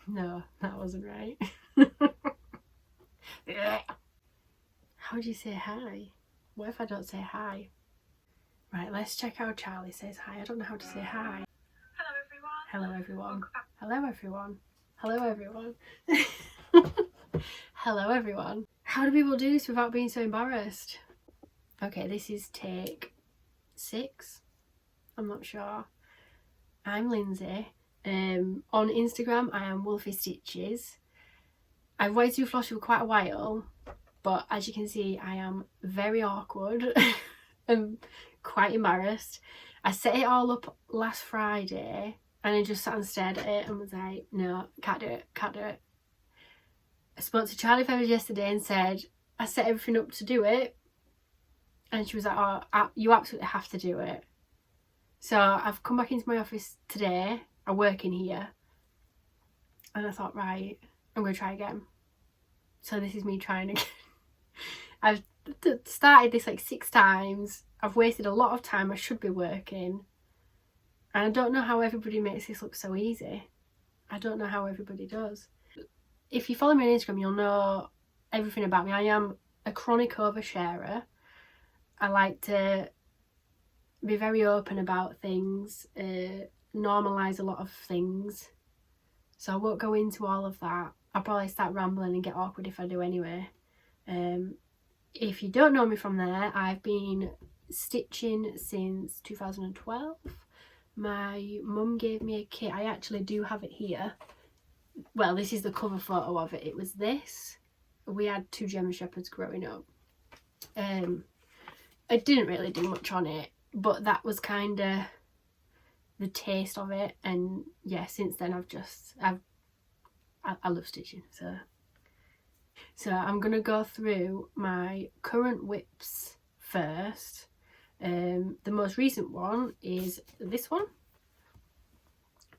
No, that wasn't right. How do you say hi? What if I don't say hi? Right, let's check how Charlie says hi. I don't know how to say hi. Hello everyone. Hello everyone. Hello everyone. Hello everyone. Hello everyone. How do people do this without being so embarrassed? Okay, this is take 6. I'm not sure. I'm Lindsay. On Instagram I am Wolfie Stitches. I've wanted to do Flosstube for quite a while, but as you can see I am very awkward and quite embarrassed. I set it all up last Friday and I just sat and stared at it and was like, no, can't do it, can't do it. I spoke to Charlie Feathers yesterday and said I set everything up to do it, and she was like, oh, you absolutely have to do it. So I've come back into my office today. I work in here and I thought, right, I'm going to try again. So this is me trying again. I've started this like 6 times. I've wasted a lot of time. I should be working. And I don't know how everybody makes this look so easy. I don't know how everybody does. If you follow me on Instagram, you'll know everything about me. I am a chronic oversharer. I like to be very open about things, normalise a lot of things. So I won't go into all of that. I'll probably start rambling and get awkward if I do anyway. If you don't know me from there, I've been stitching since 2012. My mum gave me a kit. I actually do have it here. Well, this is the cover photo of it. It was this. We had 2 German Shepherds growing up. I didn't really do much on it, but that was kind of the taste of it. And yeah, since then I love stitching. So I'm gonna go through my current whips first. The most recent one is this one,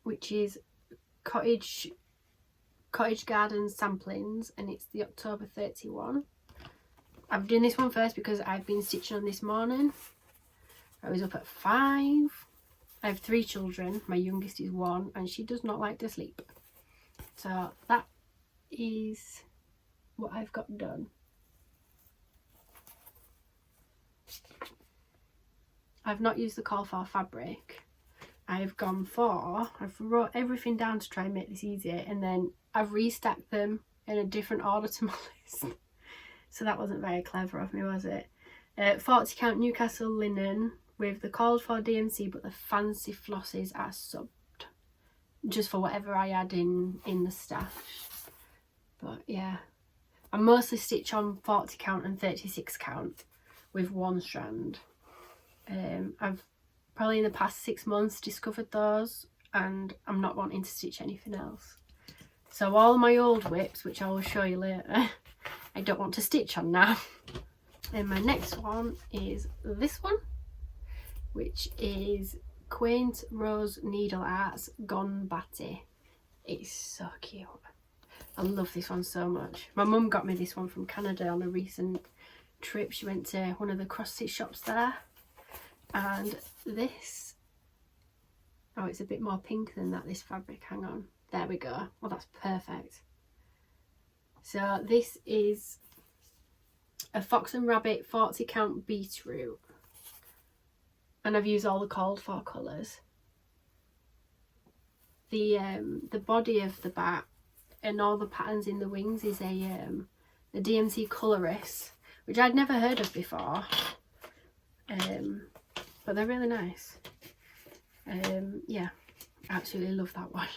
which is Cottage Garden Samplings, and it's the October 31. I'm doing this one first because I've been stitching on this morning. I was up at 5. I have 3 children. My youngest is 1 and she does not like to sleep. So that is what I've got done. I've not used the call for fabric. I've wrote everything down to try and make this easier, and then I've restacked them in a different order to my list. So that wasn't very clever of me, was it? 40 count Newcastle linen with the called for DMC, but the fancy flosses are subbed just for whatever I add in the stash. But yeah, I mostly stitch on 40 count and 36 count with 1 strand. I've probably in the past 6 months discovered those, and I'm not wanting to stitch anything else. So all my old whips, which I will show you later, I don't want to stitch on now. And my next one is this one, which is Quaint Rose Needlearts Gone Batty. It's so cute. I love this one so much. My mum got me this one from Canada on a recent trip. She went to one of the cross stitch shops there. And this, oh, it's a bit more pink than that, this fabric. Hang on, there we go. Well, that's perfect. So this is a Fox and Rabbit 40 count beetroot, and I've used all the called for colours. The body of the bat and all the patterns in the wings is a DMC Colorist, which I'd never heard of before, but they're really nice. Yeah, absolutely love that one.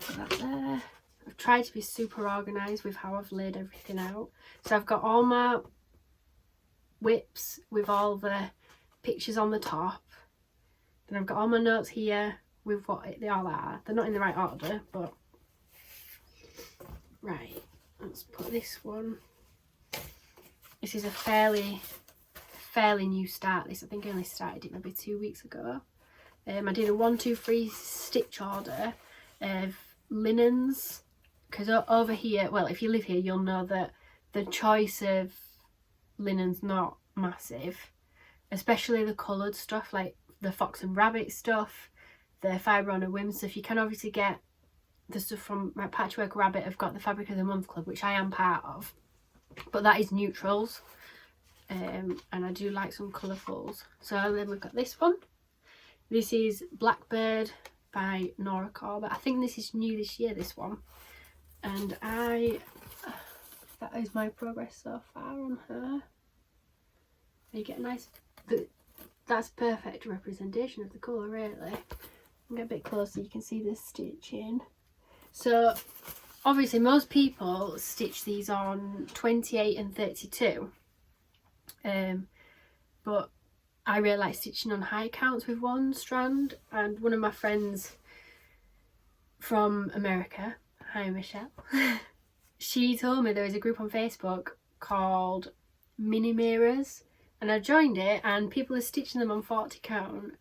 Put that there. I've tried to be super organised with how I've laid everything out. So I've got all my whips with all the pictures on the top. Then I've got all my notes here with what they all are. They're not in the right order, but right, let's put this one. This is a fairly new start. This, I think I only started it maybe 2 weeks ago. I did a 1, 2, 3 stitch order of linens, because over here, well, if you live here, you'll know that the choice of linen's not massive, especially the coloured stuff like the Fox and Rabbit stuff. the fibre on a whim. So if you can obviously get the stuff from my Patchwork Rabbit, I've got the Fabric of the Month Club, which I am part of, but that is neutrals, and I do like some colourfuls. So then we've got this one. This is Blackbird by Nora Corbett. I think this is new this year, this one, and that is my progress so far on her. You get a nice, that's perfect representation of the colour, really. Get a bit closer, you can see the stitching. So obviously most people stitch these on 28 and 32, but I really like stitching on high counts with one strand. And one of my friends from America, hi Michelle, she told me there is a group on Facebook called Mini Mirrors, and I joined it, and people are stitching them on 40 count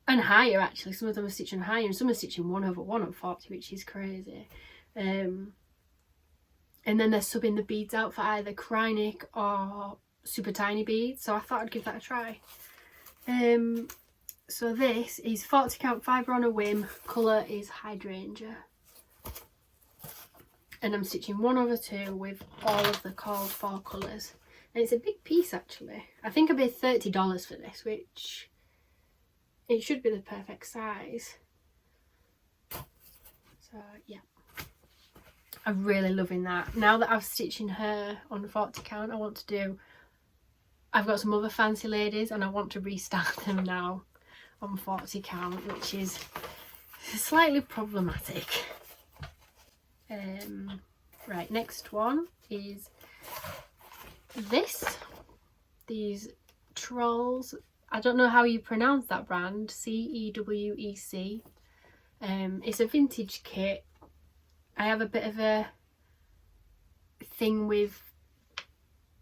and higher. Actually, some of them are stitching higher and some are stitching 1/1 on 40, which is crazy. And then they're subbing the beads out for either Krynic or super tiny beads, so I thought I'd give that a try. So this is 40 count fibre on a whim, colour is Hydrangea, and I'm stitching 1/2 with all of the called for colours, and it's a big piece actually. I think I paid $30 for this, which it should be the perfect size. So yeah, I'm really loving that. Now that I've stitching her on 40 count, I've got some other fancy ladies and I want to restart them now on 40 count, which is slightly problematic. Right, next one is these trolls. I don't know how you pronounce that brand, CeWeC. It's a vintage kit. I have a bit of a thing with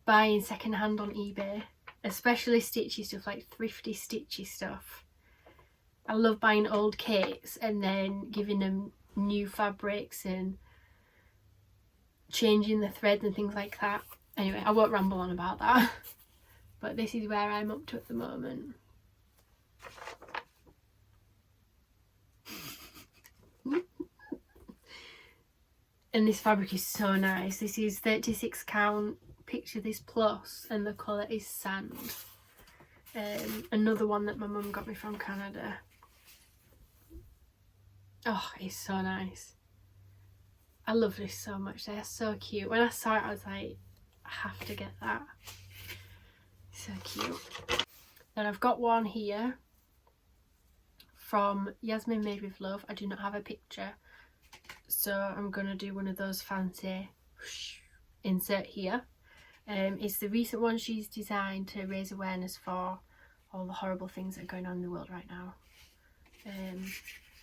buying secondhand on eBay, especially stitchy stuff, like thrifty stitchy stuff. I love buying old kits and then giving them new fabrics and changing the threads and things like that. Anyway, I won't ramble on about that, but this is where I'm up to at the moment. And this fabric is so nice. This is 36 count, picture this plus, and the colour is sand. Another one that my mum got me from Canada. Oh, it's so nice. I love this so much. They're so cute. When I saw it, I was like, I have to get that. So cute. Then I've got one here from Yasmin Made with Love. I do not have a picture, so I'm going to do one of those fancy insert here. It's the recent one she's designed to raise awareness for all the horrible things that are going on in the world right now. And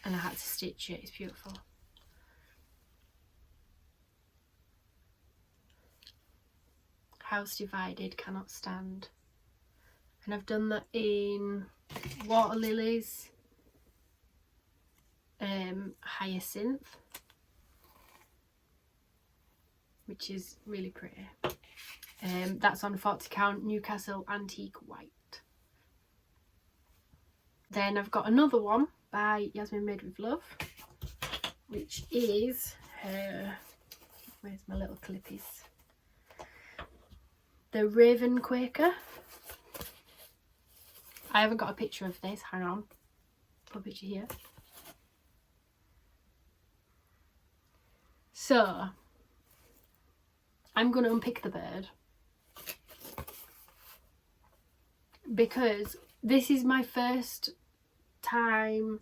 I had to stitch it. It's beautiful. House divided, cannot stand. And I've done that in water lilies, hyacinth, which is really pretty. That's on 40 count Newcastle Antique White. Then I've got another one by Yasmin Made with Love, which is her, where's my little clippies? The Raven Quaker. I haven't got a picture of this, hang on, put a picture here. So I'm going to unpick the bird because this is my first time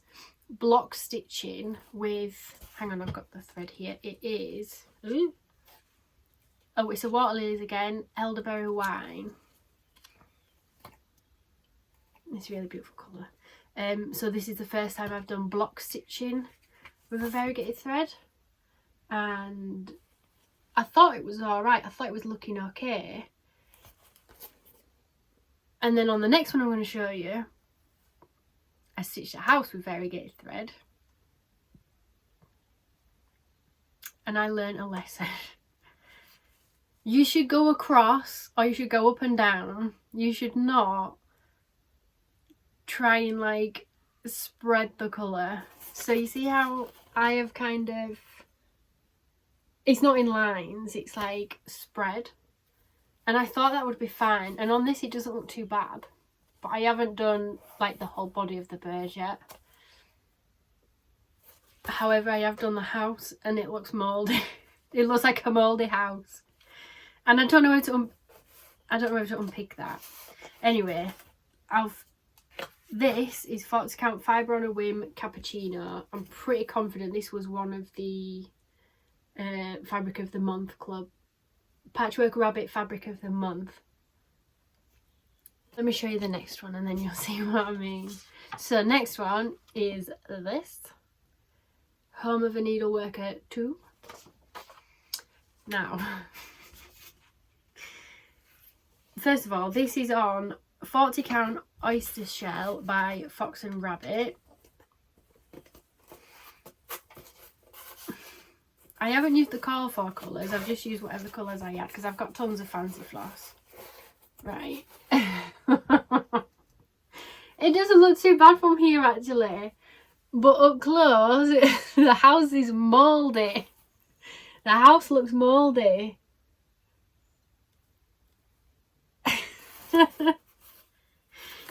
block stitching with, hang on, I've got the thread here. It is, ooh, oh, it's a water lilies again, elderberry wine. It's a really beautiful colour. So this is the first time I've done block stitching with a variegated thread, and I thought it was alright. I thought it was looking okay. And then on the next one I'm going to show you, I stitched a house with variegated thread, and I learned a lesson. You should go across, or you should go up and down. You should not try and like spread the colour. So you see how I have kind of, it's not in lines, it's like spread. And I thought that would be fine. And on this it doesn't look too bad. But I haven't done like the whole body of the bird yet. However, I have done the house and it looks mouldy. It looks like a mouldy house. And I don't know how to unpick that. Anyway, this is 40 count fibre on a whim cappuccino. I'm pretty confident this was one of the Fabric of the Month Club. Patchwork Rabbit Fabric of the Month. Let me show you the next one and then you'll see what I mean. So next one is this. Home of a Needleworker 2. Now, first of all, this is on 40 count oyster shell by Fox and Rabbit. I haven't used the call for colours, I've just used whatever colours I had because I've got tons of fancy floss. Right. It doesn't look too bad from here actually, but up close the house is mouldy. The house looks mouldy.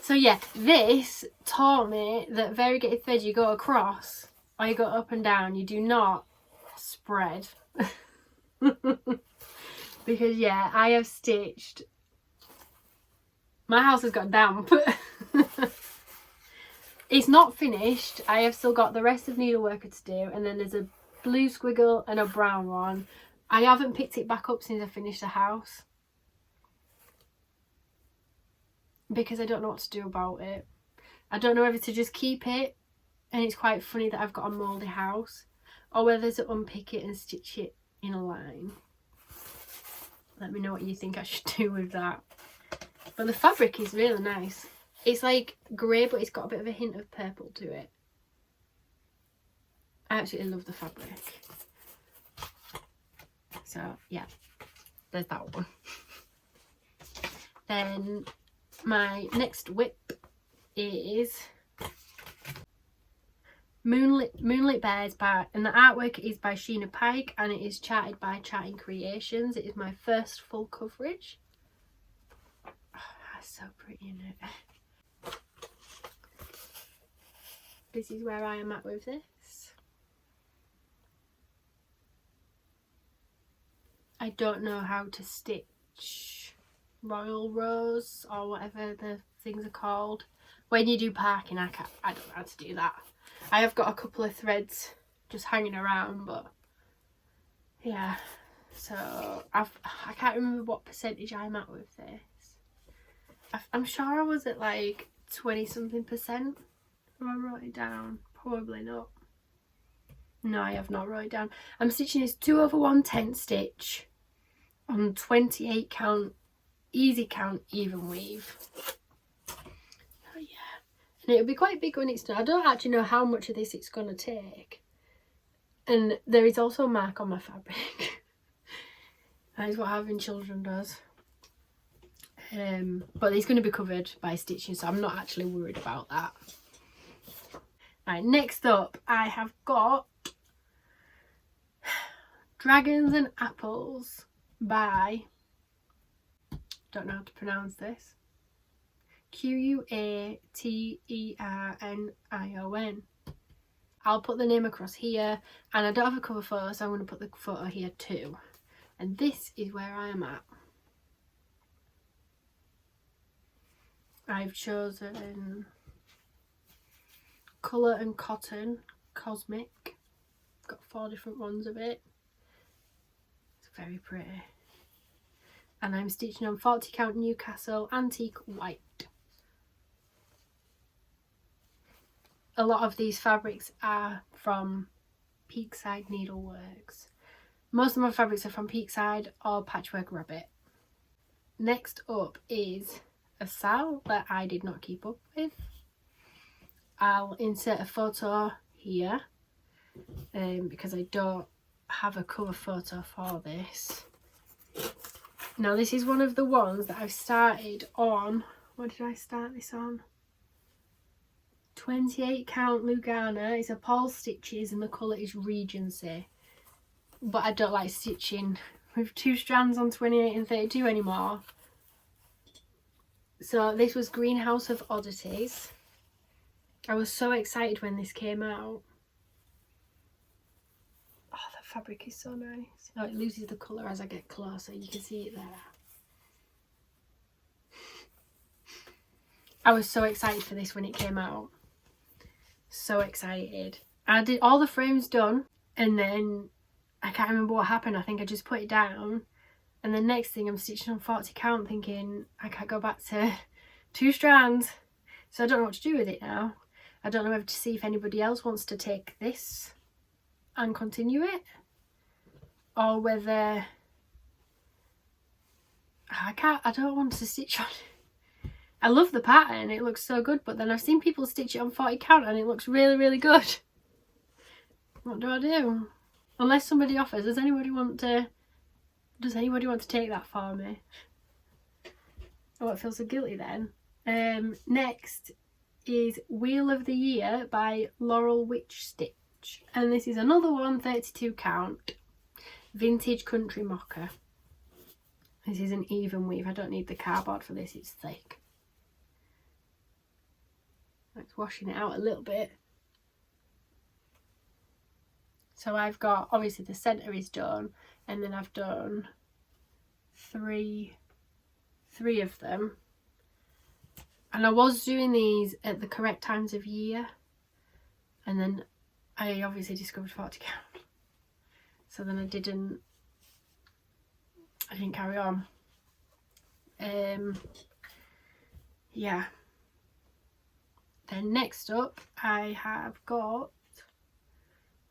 So yeah, this taught me that variegated thread you go across or you go up and down, you do not spread. Because yeah, I have stitched, my house has got damp. It's not finished, I have still got the rest of needleworker to do, and then there's a blue squiggle and a brown one. I haven't picked it back up since I finished the house because I don't know what to do about it. I don't know whether to just keep it, and it's quite funny that I've got a mouldy house, or whether to unpick it and stitch it in a line. Let me know what you think I should do with that. But the fabric is really nice. It's like grey, but it's got a bit of a hint of purple to it. I absolutely love the fabric. So yeah, there's that one. Then my next whip is Moonlit Bears and the artwork is by Sheena Pike and it is charted by Charting Creations. It is my first full coverage. Oh, that's so pretty, isn't it? This is where I am at with this. I don't know how to stitch Royal Rose or whatever the things are called. When you do parking, I don't know how to do that. I have got a couple of threads just hanging around, but yeah. So I can't remember what percentage I'm at with this. I'm sure I was at like 20 something percent. Have I wrote it down? Probably not. No, I have not wrote it down. I'm stitching this 2/110 stitch on 28 count easy count even weave. Oh yeah, and it'll be quite big when it's done. I don't actually know how much of this it's going to take, and there is also a mark on my fabric. That is what having children does. But it's going to be covered by stitching, so I'm not actually worried about that. Right, next up I have got Dragons and Apples by, don't know how to pronounce this, Quaternion. I'll put the name across here, and I don't have a cover photo, so I'm going to put the photo here too. And this is where I am at. I've chosen Colour and Cotton Cosmic. Got 4 different ones of it. It's very pretty. And I'm stitching on 40 count Newcastle Antique White. A lot of these fabrics are from Peakside Needleworks. Most of my fabrics are from Peakside or Patchwork Rabbit. Next up is a sal that I did not keep up with. I'll insert a photo here because I don't have a cover photo for this. Now this is one of the ones that I've started on, what did I start this on? 28 count Lugana. It's a Paul Stitches and the colour is Regency. But I don't like stitching with 2 strands on 28 and 32 anymore. So this was Greenhouse of Oddities. I was so excited when this came out. Oh, the fabric is so nice. Oh, it loses the colour as I get closer. You can see it there. I was so excited for this when it came out. So excited. I did all the frames done, and then I can't remember what happened. I think I just put it down, and the next thing I'm stitching on 40 count thinking I can't go back to 2 strands. So I don't know what to do with it now. I don't know whether to see if anybody else wants to take this and continue it, or whether I don't want to stitch on it. I love the pattern, it looks so good, but then I've seen people stitch it on 40 count and it looks really, really good. What do I do? Unless somebody offers, does anybody want to take that for me? Oh, it feels so guilty then. Next is Wheel of the Year by Laurel Witch Stitch, and this is another one, 32 count, vintage country mocker. This is an even weave. I don't need the cardboard for this, it's thick. It's washing it out a little bit. So I've got, obviously the centre is done, and then I've done three of them. And I was doing these at the correct times of year, and then I obviously discovered 40 count. So then I didn't carry on. Yeah. Then next up I have got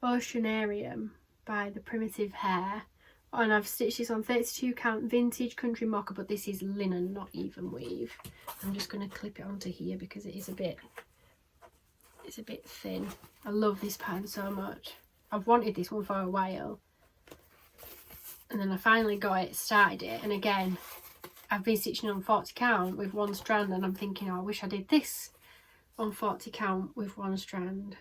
Oceanarium by the Primitive Hare, and I've stitched this on 32 count vintage country mocker, but this is linen, not even weave. I'm just going to clip it onto here because it's a bit thin. I love this pattern so much. I've wanted this one for a while, and then I finally got it, started it, and again I've been stitching on 40 count with 1 strand, and I'm thinking, oh, I wish I did this on 40 count with 1 strand.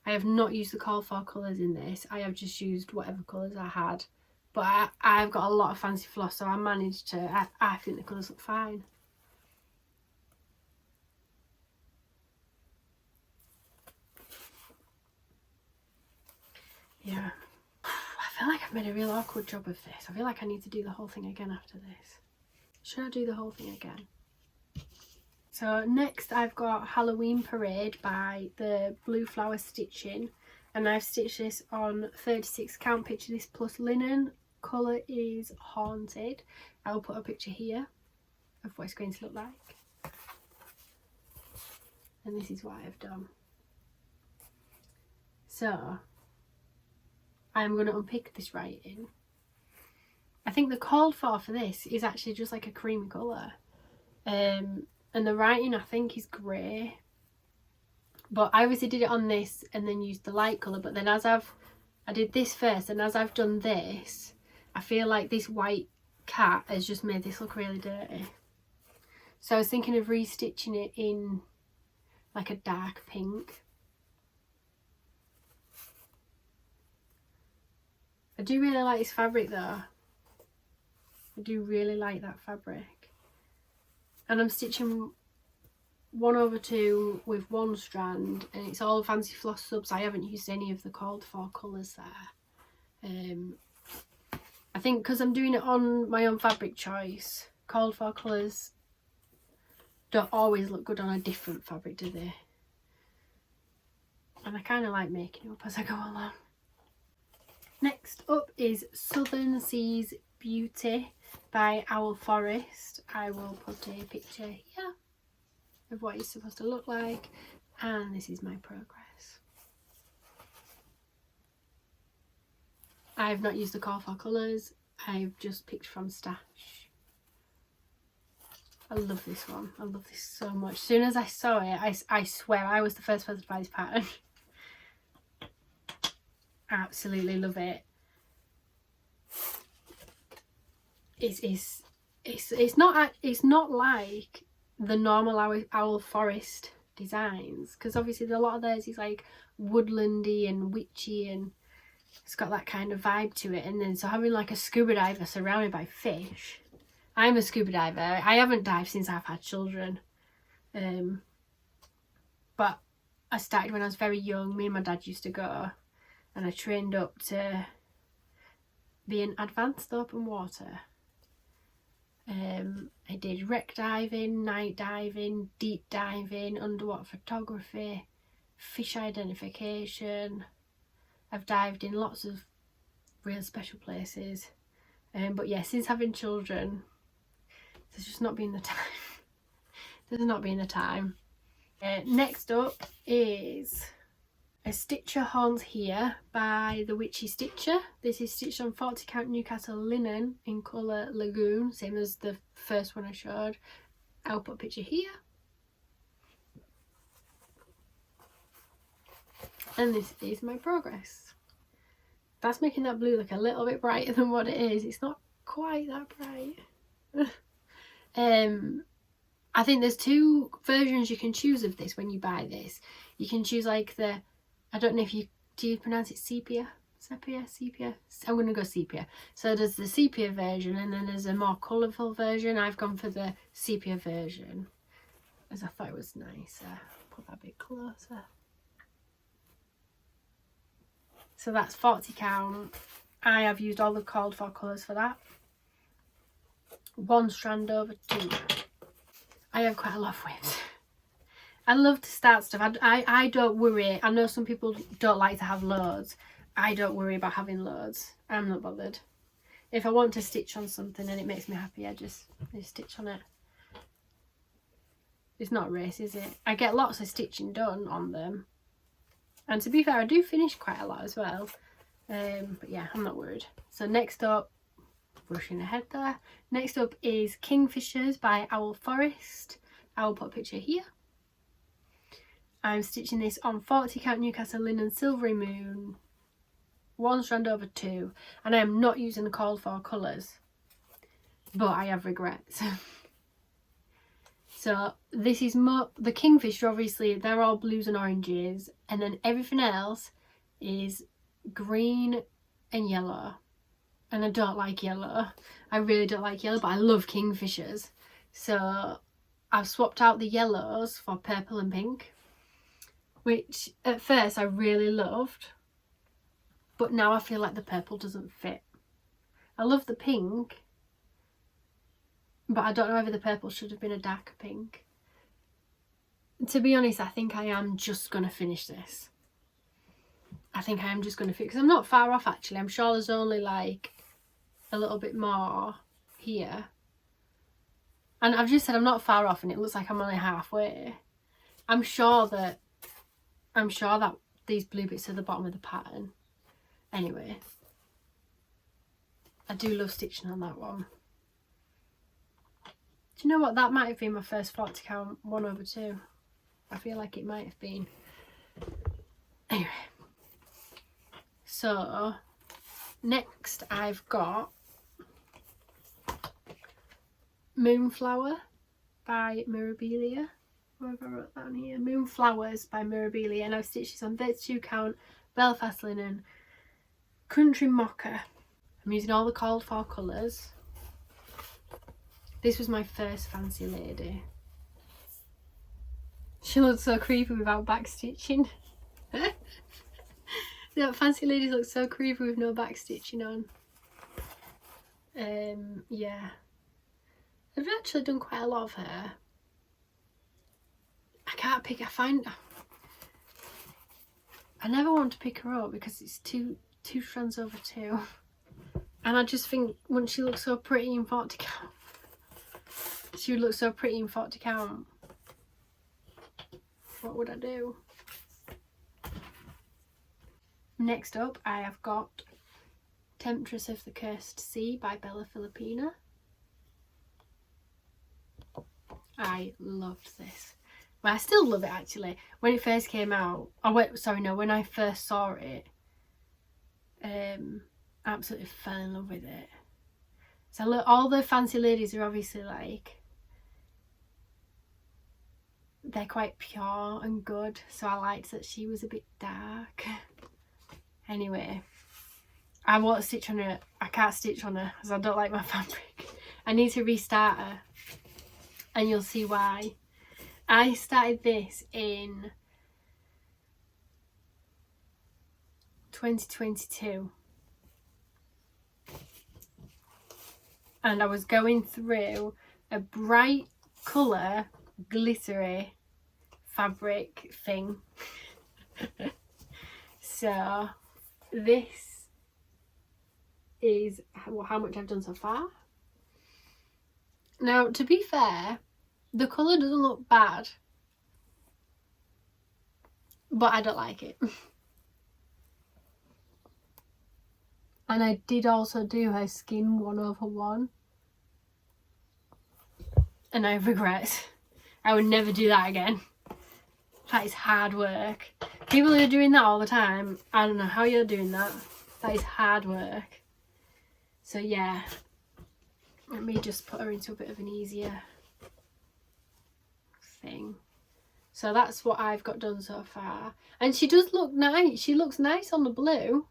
I have not used the call for colours in this. I have just used whatever colours I had, but I've got a lot of fancy floss, so I managed to, I think the colours look fine. Yeah, I feel like I've made a real awkward job of this. I feel like I need to do the whole thing again after this. Should I do the whole thing again? So next I've got Halloween Parade by the Blue Flower Stitching, and I've stitched this on 36 count. Picture this plus linen. Colour is Haunted. I'll put a picture here of what it's going to look like. And this is what I've done. So I'm going to unpick this writing. I think the called for this is actually just like a cream colour. And the writing I think is grey, but I obviously did it on this and then used the light colour, but then I did this first, and as I've done this I feel like this white cat has just made this look really dirty. So I was thinking of restitching it in like a dark pink. I do really like this fabric though. I do really like that fabric. And I'm stitching 1/2 with 1 strand, and it's all fancy floss subs. I haven't used any of the called for colours there. I think because I'm doing it on my own fabric choice, called for colours don't always look good on a different fabric, do they? And I kind of like making it up as I go along. Next up is Southern Seas Beauty by Owl Forest. I will put a picture here of what it's supposed to look like, and this is my progress. I've not used the call for colours, I've just picked from stash. I love this one, I love this so much. As soon as I saw it, I swear I was the first person to buy this pattern. Absolutely love it. It's not like the normal Owl Forest designs, because obviously a lot of theirs is like woodlandy and witchy, and it's got that kind of vibe to it. And then so having like a scuba diver surrounded by fish. I'm a scuba diver. I haven't dived since I've had children, but I started when I was very young. Me and my dad used to go, and I trained up to be an advanced open water. I did wreck diving, night diving, deep diving, underwater photography, fish identification. I've dived in lots of real special places, but yeah, since having children, there's just not been the time. There's not been the time. Next up is a Stitcher Horns Here by the Witchy Stitcher. This is stitched on 40 count Newcastle linen in colour Lagoon, same as the first one I showed. I'll put a picture here. And this is my progress. That's making that blue look a little bit brighter than what it is. It's not quite that bright. I think there's two versions you can choose of this when you buy this. You can choose like the, I don't know if do you pronounce it sepia? Sepia? I'm going to go sepia. So there's the sepia version, and then there's a more colourful version. I've gone for the sepia version, as I thought it was nicer. Put that a bit closer. So that's 40 count. I have used all the called for colours for that. 1 strand over 2. I have quite a lot of whips. I love to start stuff. I don't worry. I know some people don't like to have loads. I don't worry about having loads. I'm not bothered. If I want to stitch on something and it makes me happy, I just stitch on it. It's not a race, is it? I get lots of stitching done on them. And to be fair, I do finish quite a lot as well. But yeah, I'm not worried. So next up, rushing ahead there. Next up is Kingfishers by Owl Forest. I will put a picture here. I'm stitching this on 40 count Newcastle linen Silvery Moon, 1 strand over 2, and I am not using the called for colours, but I have regrets. So this is the Kingfisher, obviously they're all blues and oranges, and then everything else is green and yellow, and I don't like yellow. I really don't like yellow, but I love Kingfishers. So I've swapped out the yellows for purple and pink, which at first I really loved, but now I feel like the purple doesn't fit. I love the pink, but I don't know whether the purple should have been a darker pink. To be honest, I think I am just going to finish this. I think I am just going to finish, because I'm not far off actually. I'm sure there's only like a little bit more here. And I've just said I'm not far off and it looks like I'm only halfway. I'm sure that these blue bits are the bottom of the pattern. Anyway, I do love stitching on that one. Do you know what? That might have been my first 40 count 1 over 2. I feel like it might have been. Anyway. So, next I've got Moonflower by Mirabilia. Where have I wrote that on here? Moonflowers by Mirabilia, and I've stitched this on 32 count Belfast linen Country Mocha. I'm using all the called for colours. This was my first fancy lady. She looked so creepy without back stitching. Yeah, fancy ladies look so creepy with no back stitching on. Yeah. I've actually done quite a lot of her. I can't pick, I never want to pick her up because it's two strands over 2. And I just think, wouldn't she look so pretty in 40 count? She would look so pretty in 40 count. What would I do? Next up, I have got Temptress of the Cursed Sea by Bella Filipina. I loved this. Well, I still love it actually. When it first came out, when I first saw it, absolutely fell in love with it. So look, all the fancy ladies are obviously like they're quite pure and good, so I liked that she was a bit dark. Anyway, I won't stitch on her. I can't stitch on her because I don't like my fabric. I need to restart her, and you'll see why. I started this in 2022, and I was going through a bright colour glittery fabric thing. So this is how much I've done so far. Now, to be fair, the colour doesn't look bad, but I don't like it. And I did also do her skin 1/1, and I regret. I would never do that again. That is hard work. People who are doing that all the time, I don't know how you're doing that. That is hard work. So yeah, let me just put her into a bit of an easier thing. So that's what I've got done so far. And she does look nice. She looks nice on the blue.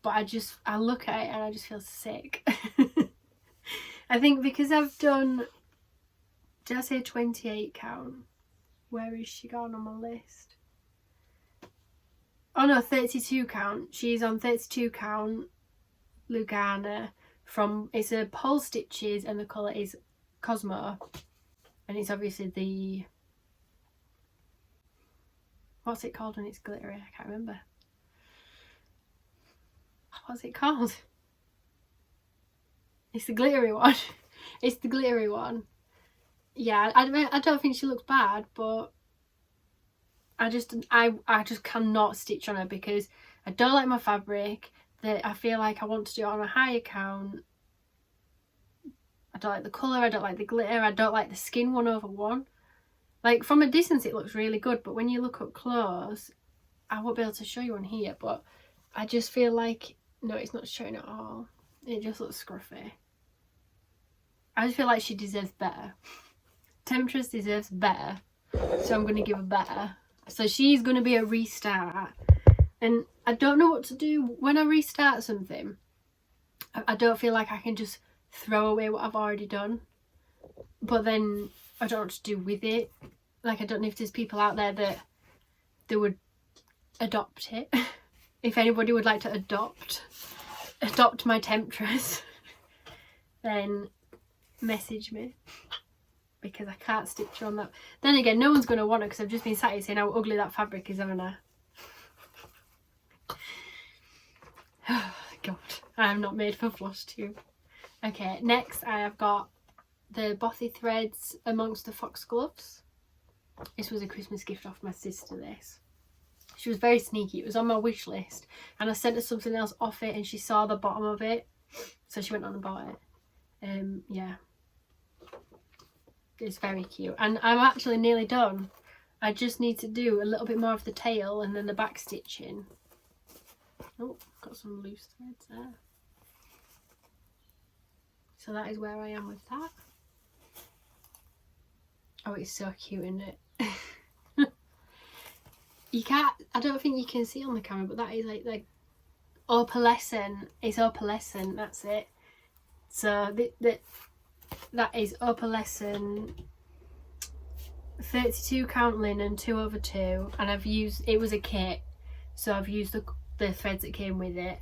But I look at it and I just feel sick. I think because I've done, did I say 28 count? Where is she gone on my list? Oh no, 32 count. She's on 32 count Lugana from, it's a Pole Stitches, and the colour is Cosmo. And it's obviously the, what's it called when it's glittery? I can't remember. What's it called? It's the glittery one. It's the glittery one. Yeah, I don't think she looks bad, but I just cannot stitch on her because I don't like my fabric. That I feel like I want to do it on a higher count. I don't like the colour, I don't like the glitter, I don't like the skin 1/1. Like from a distance it looks really good, but when you look up close, I won't be able to show you on here, but I just feel like, no, it's not showing at all. It just looks scruffy. I just feel like she deserves better. Temptress deserves better, so I'm going to give her better. So she's going to be a restart, and I don't know what to do when I restart something. I don't feel like I can just throw away what I've already done, but then I don't know what to do with it. Like, I don't know if there's people out there that they would adopt it. If anybody would like to adopt my Temptress, then message me, because I can't stitch her on that. Then again, no one's going to want her because I've just been sat here saying how ugly that fabric is, haven't I? Oh God, I am not made for Flosstube. Okay, next I have got the Bothy threads amongst the foxgloves. This was a Christmas gift off my sister, this. She was very sneaky. It was on my wish list and I sent her something else off it and she saw the bottom of it, so she went on and bought it. Yeah, it's very cute and I'm actually nearly done. I just need to do a little bit more of the tail and then the back stitching. Oh, got some loose threads there. So that is where I am with that. Oh, it's so cute, isn't it? You can't, I don't think you can see on the camera, but that is like opalescent. It's opalescent, that's it. So that is opalescent 32 count linen 2/2, and I've used, it was a kit, so I've used the threads that came with it.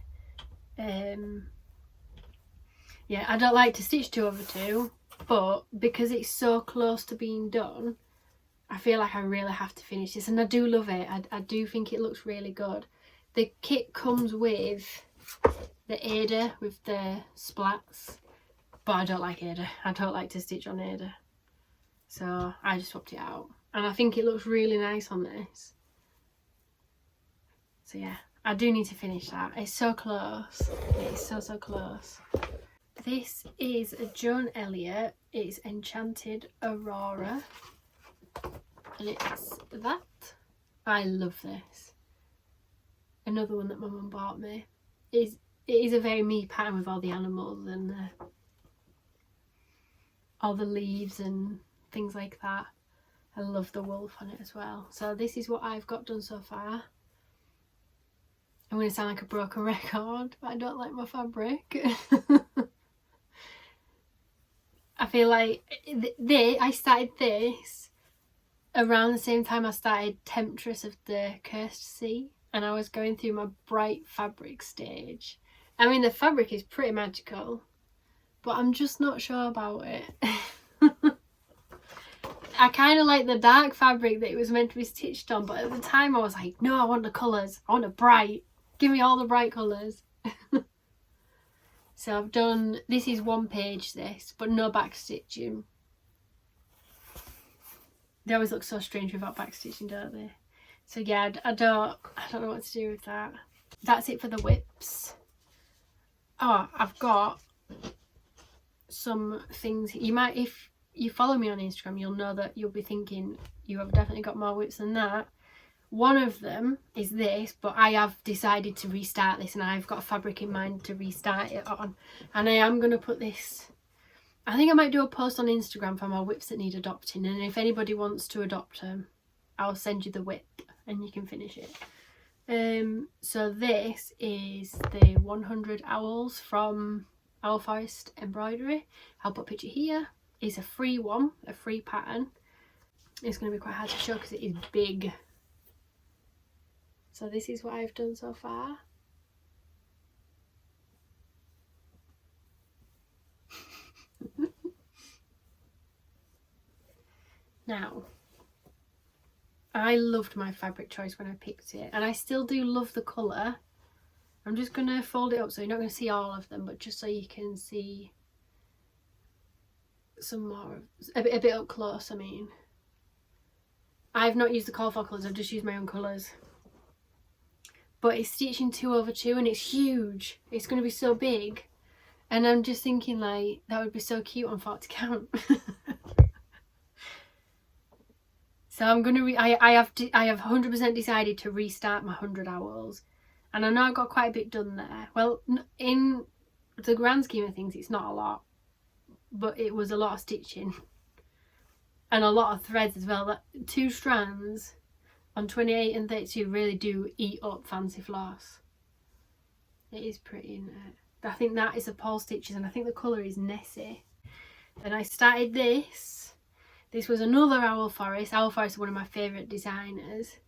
Yeah, I don't like to stitch 2/2, but because it's so close to being done, I feel like I really have to finish this, and I do love it. I do think it looks really good. The kit comes with the Ada with the splats, but I don't like Ada. I don't like to stitch on Ada, so I just swapped it out, and I think it looks really nice on this. So yeah, I do need to finish that. It's so close. It's so close. This is a Joan Elliott. It's Enchanted Aurora. And it's that. I love this. Another one that my mum bought me. It is a very me pattern with all the animals and all the leaves and things like that. I love the wolf on it as well. So this is what I've got done so far. I'm going to sound like a broken record, but I don't like my fabric. I feel like I started this around the same time I started Temptress of the Cursed Sea, and I was going through my bright fabric stage. I mean, the fabric is pretty magical, but I'm just not sure about it. I kind of like the dark fabric that it was meant to be stitched on, but at the time I was like, no, I want the colours. I want a bright. Give me all the bright colours. So I've done, this is one page this, but no back stitching. They always look so strange without back stitching, don't they? So yeah, I don't know what to do with that. That's it for the whips. Oh, I've got some things. You might, if you follow me on Instagram, you'll know that you'll be thinking you have definitely got more whips than that. One of them is this, but I have decided to restart this, and I've got a fabric in mind to restart it on. And I am going to put this, I think I might do a post on Instagram for my whips that need adopting, and if anybody wants to adopt them, I'll send you the whip and you can finish it. So this is the 100 owls from Owl Forest Embroidery. I'll put a picture here. It's a free one, a free pattern. It's going to be quite hard to show because it is big. So this is what I've done so far. Now, I loved my fabric choice when I picked it, and I still do love the colour. I'm just going to fold it up so you're not going to see all of them, but just so you can see some more, a bit up close. I mean, I've not used the call for colours, I've just used my own colours. But it's stitching 2/2 and it's huge. It's going to be so big. And I'm just thinking, like, that would be so cute on 40 count. So I'm going to, I have 100% decided to restart my 100 owls. And I know I got quite a bit done there. Well, in the grand scheme of things, it's not a lot. But it was a lot of stitching. And a lot of threads as well. That 2 strands on 28 and 32 really do eat up fancy floss. It is pretty, isn't it? I think that is a Paul Stitches, and I think the colour is Nessie. Then I started this. This was another Owl Forest. Owl Forest is one of my favourite designers.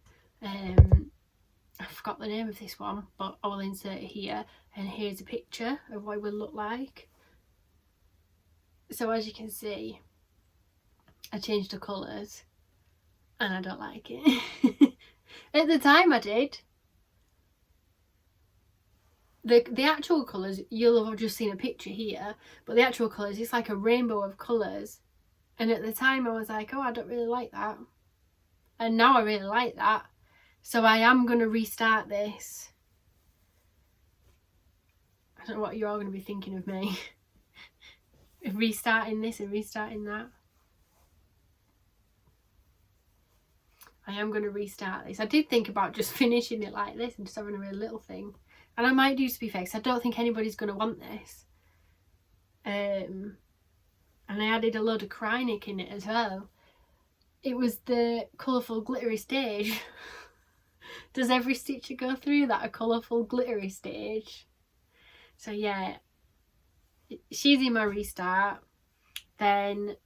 I forgot the name of this one, but I will insert it here. And here's a picture of what it will look like. So as you can see, I changed the colours. And I don't like it. At the time I did. The actual colours, you'll have just seen a picture here, but the actual colours, it's like a rainbow of colours. And at the time I was like, oh, I don't really like that. And now I really like that. So I am going to restart this. I don't know what you're all going to be thinking of me. Restarting this and restarting that. I am going to restart this. I did think about just finishing it like this and just having a real little thing. And I might do, to be fair, because I don't think anybody's going to want this. And I added a load of Quaternion in it as well. It was the colourful glittery stage. Does every stitcher go through that, a colourful glittery stage? So yeah, she's in my restart. Then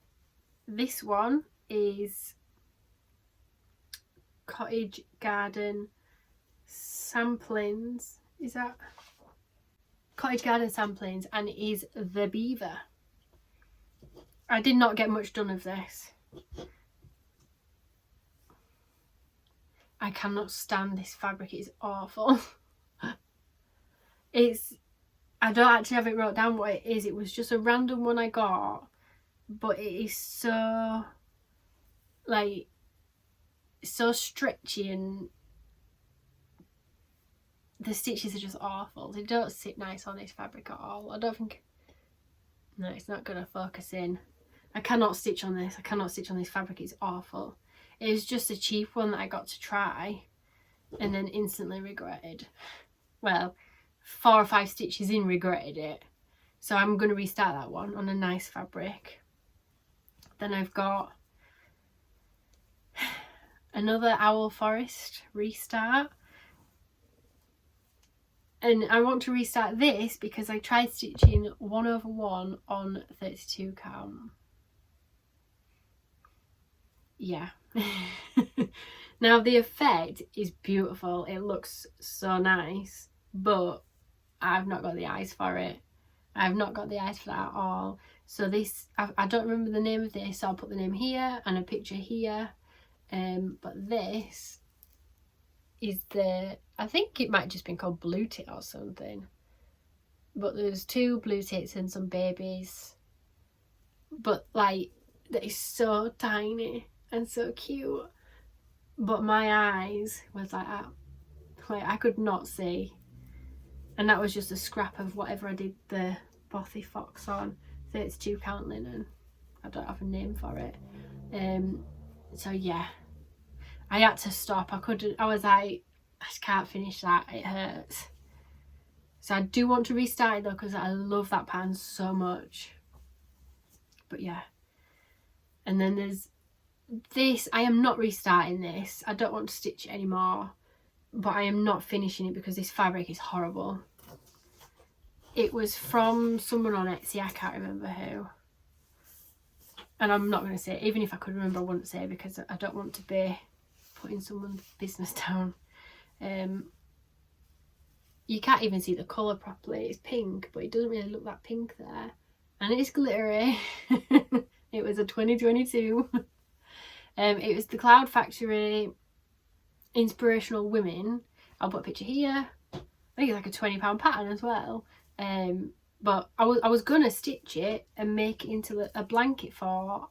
this one is Cottage Garden Samplings. Is that Cottage Garden Samplings, and it is the beaver. I did not get much done of this. I cannot stand this fabric, it's awful. I don't actually have it wrote down what it is. It was just a random one I got, but it is so, like, so stretchy, and the stitches are just awful. They don't sit nice on this fabric at all. I don't think, no, it's not going to focus in. I cannot stitch on this. I cannot stitch on this fabric. It's awful. It was just a cheap one that I got to try and then instantly regretted. Well, 4 or 5 stitches in regretted it. So I'm going to restart that one on a nice fabric. Then I've got another owl forest restart. And I want to restart this because I tried stitching 1/1 on 32 count. Yeah. Now the effect is beautiful. It looks so nice, but I've not got the eyes for it. I've not got the eyes for that at all. So this, I don't remember the name of this, so I'll put the name here and a picture here. But this is the, I think it might just been called blue tit or something. But there's 2 blue tits and some babies. But like, that is so tiny and so cute. But my eyes was like that. Like, I could not see. And that was just a scrap of whatever I did the Bothy fox on. 32 count linen. I don't have a name for it. So yeah, I had to stop. I was like, I just can't finish that, it hurts. So I do want to restart it though, because I love that pattern so much. But yeah. And then there's this. I am not restarting this. I don't want to stitch it anymore, but I am not finishing it because this fabric is horrible. It was from someone on Etsy, I can't remember who. And I'm not going to say, even if I could remember, I wouldn't say, because I don't want to be putting someone's business down. You can't even see the colour properly. It's pink, but it doesn't really look that pink there. And it's glittery. It was a 2022. It was the Cloud Factory Inspirational Women. I'll put a picture here. I think it's like a £20 pattern as well. But I was gonna stitch it and make it into a blanket for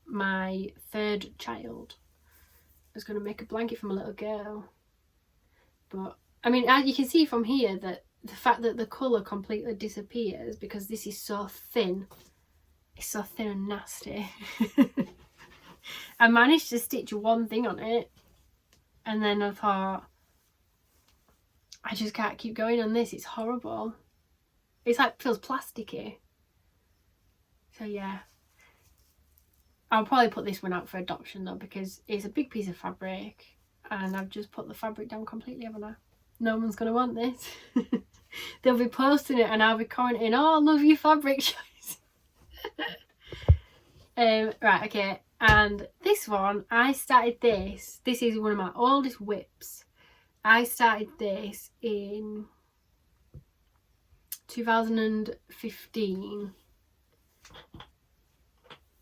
my 3rd child. I was gonna make a blanket for my little girl. But I mean, as you can see from here, that the fact that the colour completely disappears because this is so thin. It's so thin and nasty. I managed to stitch one thing on it, and then I thought, I just can't keep going on this. It's horrible. It's like, feels plasticky. So yeah, I'll probably put this one out for adoption though, because it's a big piece of fabric and I've just put the fabric down completely, haven't I? No one's gonna want this. They'll be posting it and I'll be commenting, oh, I love your fabric choice. Right, okay, and this one, I started this is one of my oldest whips. I started this in 2015.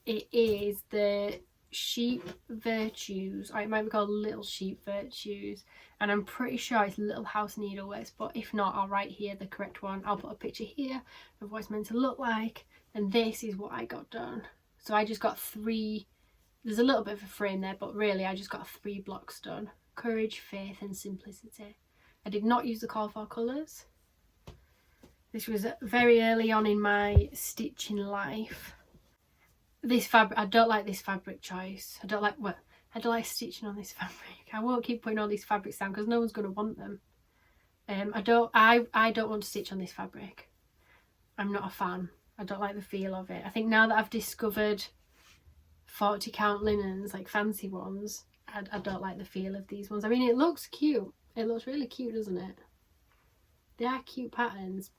It is the Sheep Virtues, or it might be called Little Sheep Virtues, and I'm pretty sure it's Little House Needleworks, but if not, I'll write here the correct one. I'll put a picture here of what it's meant to look like, and this is what I got done. So I just got 3, there's a little bit of a frame there, but really I just got 3 blocks done. Courage, faith and simplicity. I did not use the call for colours. This was very early on in my stitching life. This fabric, I don't like this fabric choice. I don't like stitching on this fabric. I won't keep putting all these fabrics down because no one's going to want them. I don't want to stitch on this fabric. I'm not a fan. I don't like the feel of it. I think now that I've discovered 40 count linens, like fancy ones, I don't like the feel of these ones. I mean, it looks cute. It looks really cute, doesn't it? They are cute patterns.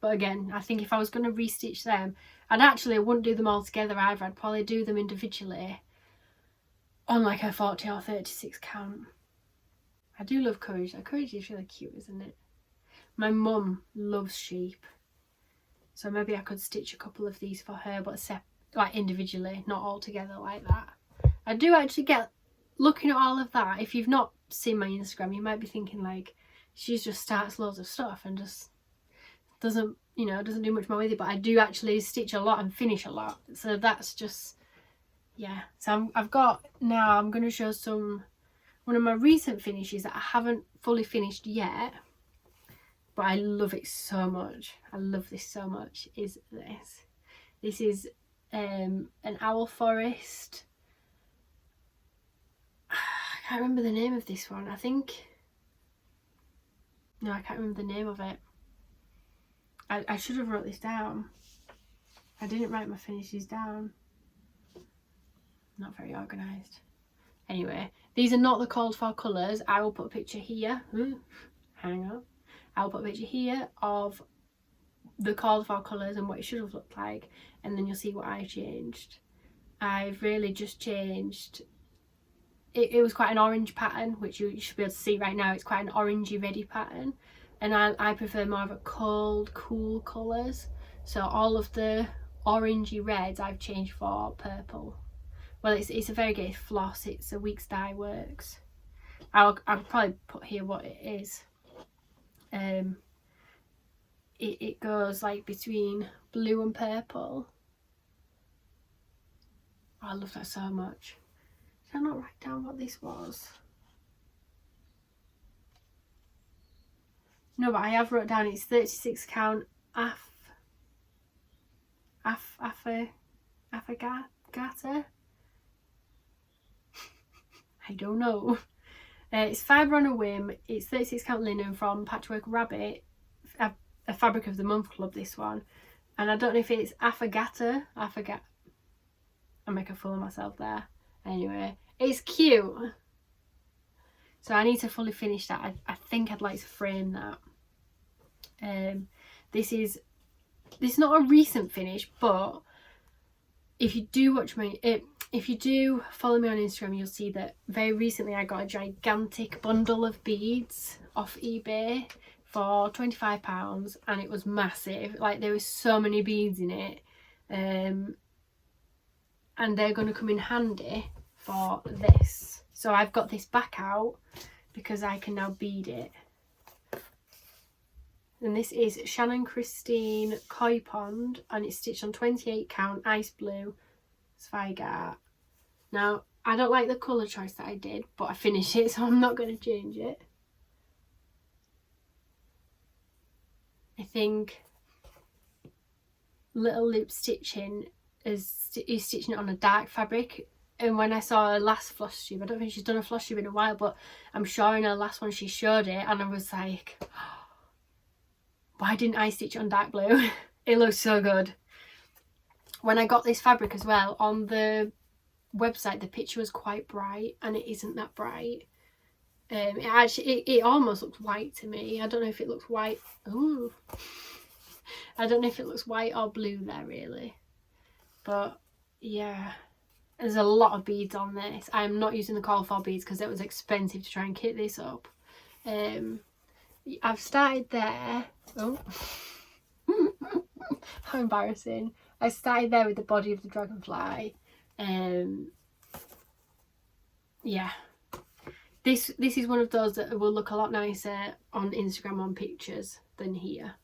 But again, I think if I was going to restitch them, I wouldn't do them all together either. I'd probably do them individually on like a 40 or 36 count. I do love Courage. Courage is really cute, isn't it? My mum loves sheep. So maybe I could stitch a couple of these for her, but like individually, not all together like that. I do actually get, looking at all of that, if you've not seen my Instagram, you might be thinking like, she just starts loads of stuff and just doesn't do much more with it. But I do actually stitch a lot and finish a lot. So that's just, yeah. So I'm going to show one of my recent finishes that I haven't fully finished yet. But I love it so much. I love this so much. Is this? This is an owl forest. I can't remember the name of this one. I can't remember the name of it. I should have wrote this down. I didn't write my finishes down. Not very organised. Anyway, these are not the called for colours. I will put a picture here. Hang on. I'll put a picture here of the called for colours and what it should have looked like, and then you'll see what I changed. I've really just changed. It was quite an orange pattern, which you should be able to see right now. It's quite an orangey reddy pattern, and I prefer more of a cold, cool colours. So all of the orangey reds I've changed for purple. Well, it's a variegated floss. It's a CeWeC Dye Works. I'll probably put here what it is. It goes like between blue and purple. Oh, I love that so much. Did I not write down what this was? No, but I have wrote down it's 36 count affogator. I don't know. It's fibre on a whim. It's 36 count linen from Patchwork Rabbit, a Fabric of the Month Club, this one. And I don't know if it's affogator. I make a fool of myself there. Anyway, it's cute. So I need to fully finish that. I think I'd like to frame that. This is not a recent finish, but if you do watch me, if you do follow me on Instagram, you'll see that very recently I got a gigantic bundle of beads off eBay for £25, and it was massive. Like, there was so many beads in it, and they're going to come in handy for this. So I've got this back out because I can now bead it. And this is Shannon Christine Koi Pond, and it's stitched on 28 count ice blue Zweigart. Now, I don't like the colour choice that I did, but I finished it, so I'm not going to change it. I think Little Loop Stitching is stitching it on a dark fabric, and when I saw her last Flosstube, I don't think she's done a Flosstube in a while, but I'm sure in her last one she showed it, and I was like, why didn't I stitch it on dark blue? It looks so good. When I got this fabric as well, on the website the picture was quite bright, and it isn't that bright. It almost looks white to me. I don't know if it looks white. Ooh. I don't know if it looks white or blue there really. But yeah, there's a lot of beads on this. I'm not using the call for beads because it was expensive to try and kit this up. I've started there. Oh. How embarrassing. I started there with the body of the dragonfly. Yeah. This is one of those that will look a lot nicer on Instagram on pictures than here.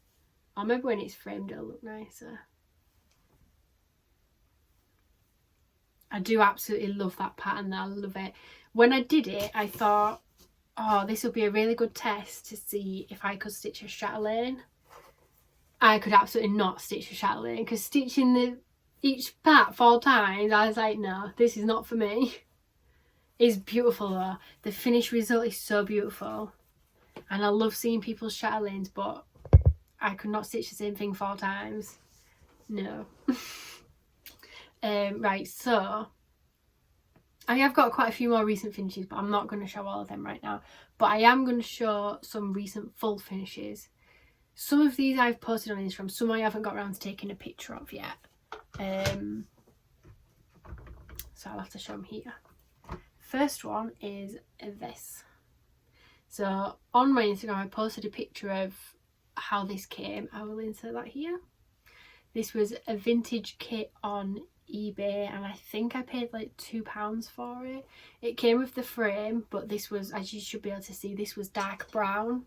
Or maybe when it's framed it'll look nicer. I do absolutely love that pattern. I love it. When I did it, I thought, oh, this will be a really good test to see if I could stitch a chatelaine. I could absolutely not stitch a chatelaine, because stitching each part 4 times, I was like, no, this is not for me. It's beautiful though. The finished result is so beautiful, and I love seeing people's chatelaines, but I could not stitch the same thing 4 times. No. Right, so I have got quite a few more recent finishes, but I'm not going to show all of them right now. But I am going to show some recent full finishes. Some of these I've posted on Instagram, some I haven't got around to taking a picture of yet. So I'll have to show them here. First one is this. So on my Instagram I posted a picture of how this came. I will insert that here. This was a vintage kit on eBay, and I think I paid like £2 for it. It came with the frame, but this was, as you should be able to see, this was dark brown.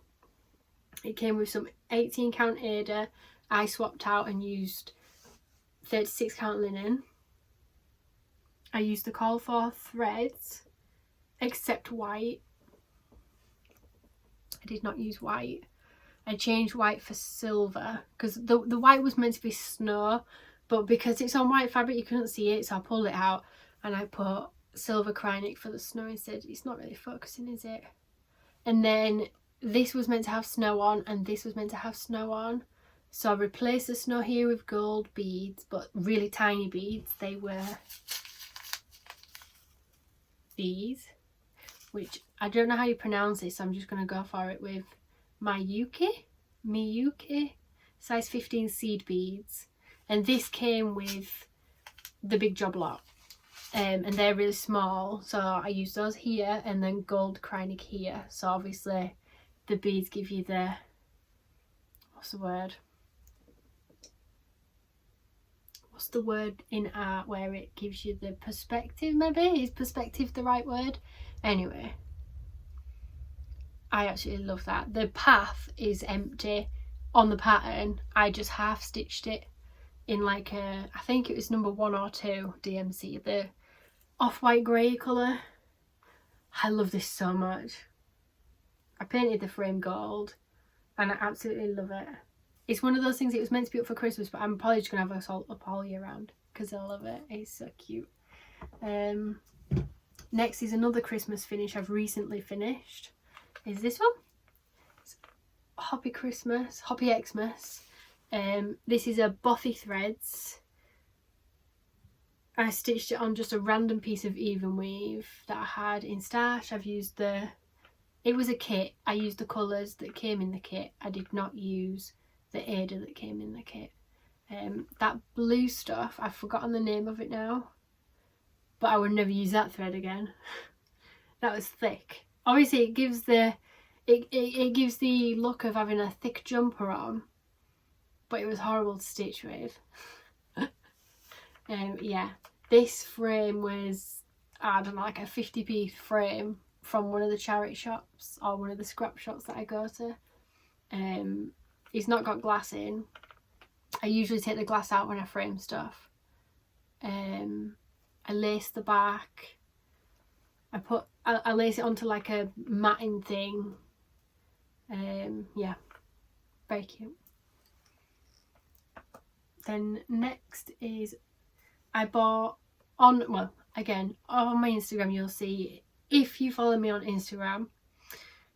It came with some 18 count Ada. I swapped out and used 36 count linen. I used the call for threads, except white. I did not use white. I changed white for silver, because the white was meant to be snow, but because it's on white fabric you couldn't see it, so I pulled it out and I put silver Quaternion for the snow instead. It's not really focusing, is it? And then this was meant to have snow on, and this was meant to have snow on, so I replaced the snow here with gold beads, but really tiny beads. They were these, which I don't know how you pronounce this, so I'm just going to go for it with Miyuki size 15 seed beads. And this came with the big job lot. And they're really small, so I use those here, and then gold Kreinig here. So obviously the beads give you the, what's the word in art where it gives you the perspective? Maybe is perspective the right word? Anyway, I actually love that. The path is empty on the pattern. I just half stitched it in like a, I think it was number 1 or 2 DMC, the off-white grey colour. I love this so much. I painted the frame gold and I absolutely love it. It's one of those things, it was meant to be up for Christmas, but I'm probably just going to have it up all year round because I love it. It's so cute. Next is another Christmas finish I've recently finished. Is this one. It's Hoppy Xmas. This is a Bothy threads. I stitched it on just a random piece of even weave that I had in stash. I've used it was a kit. I used the colours that came in the kit. I did not use the Ada that came in the kit. That blue stuff, I've forgotten the name of it now, but I would never use that thread again. That was thick. Obviously it gives the it gives the look of having a thick jumper on, but it was horrible to stitch with. Yeah, this frame was, I don't know, like a 50p frame from one of the charity shops or one of the scrap shops that I go to. It's not got glass in. I usually take the glass out when I frame stuff. I lace the back. I lace it onto like a matting thing. Yeah, very cute. Then next is, I bought on, well, again, on my Instagram you'll see, if you follow me on Instagram,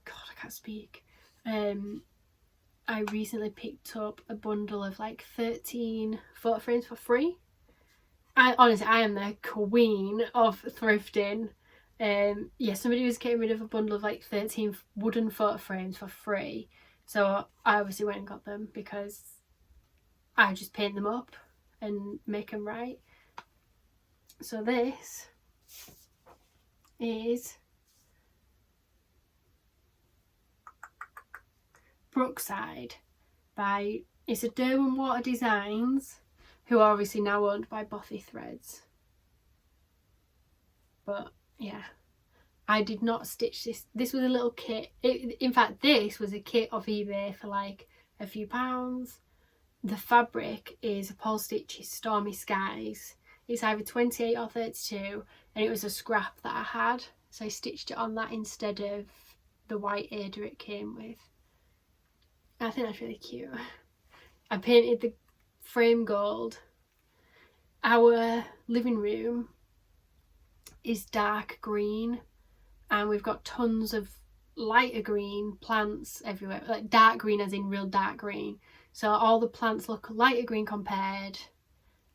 God, I can't speak. I recently picked up a bundle of like 13 photo frames for free. Honestly, I am the queen of thrifting. Yeah, somebody was getting rid of a bundle of like 13 wooden photo frames for free. So I obviously went and got them because I just paint them up and make them right. So this is Brookside by, it's a Derwent Water Designs, who are obviously now owned by Bothy Threads. But yeah, I did not stitch this. This was a little kit. In fact, this was a kit off eBay for like a few pounds. The fabric is Paul Stitch's Stormy Skies. It's either 28 or 32, and it was a scrap that I had, so I stitched it on that instead of the white Ada it came with. I think that's really cute. I painted the frame gold. Our living room is dark green, and we've got tons of lighter green plants everywhere, like dark green as in real dark green. So all the plants look lighter green compared,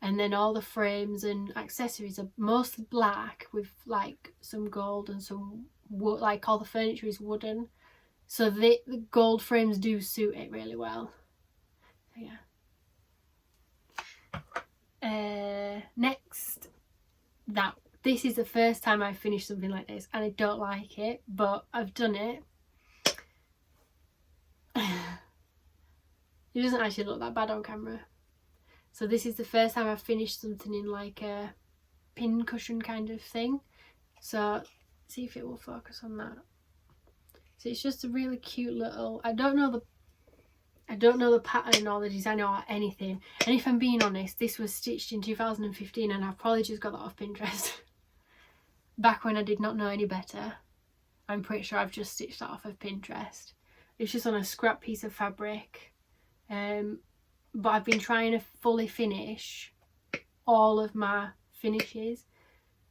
and then all the frames and accessories are mostly black with like some gold and some wood, like all the furniture is wooden. So the gold frames do suit it really well. So yeah. Next, this is the first time I've finished something like this, and I don't like it, but I've done it. It doesn't actually look that bad on camera. So this is the first time I've finished something in like a pin cushion kind of thing. So see if it will focus on that. So it's just a really cute little, I don't know the pattern or the design or anything. And if I'm being honest, this was stitched in 2015 and I've probably just got that off Pinterest. Back when I did not know any better. I'm pretty sure I've just stitched that off of Pinterest. It's just on a scrap piece of fabric. But I've been trying to fully finish all of my finishes.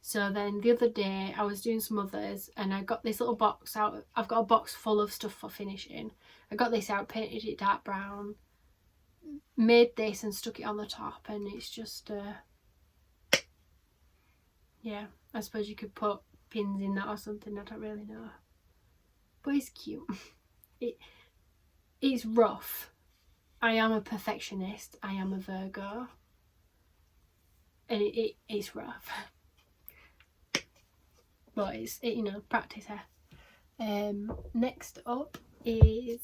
So then the other day I was doing some others and I got this little box out. I've got a box full of stuff for finishing. I got this out, painted it dark brown, made this and stuck it on the top, and it's just yeah, I suppose you could put pins in that or something, I don't really know. But it's cute. It's rough. I am a perfectionist. I am a Virgo. And it's rough. But you know, practice here. Next up is,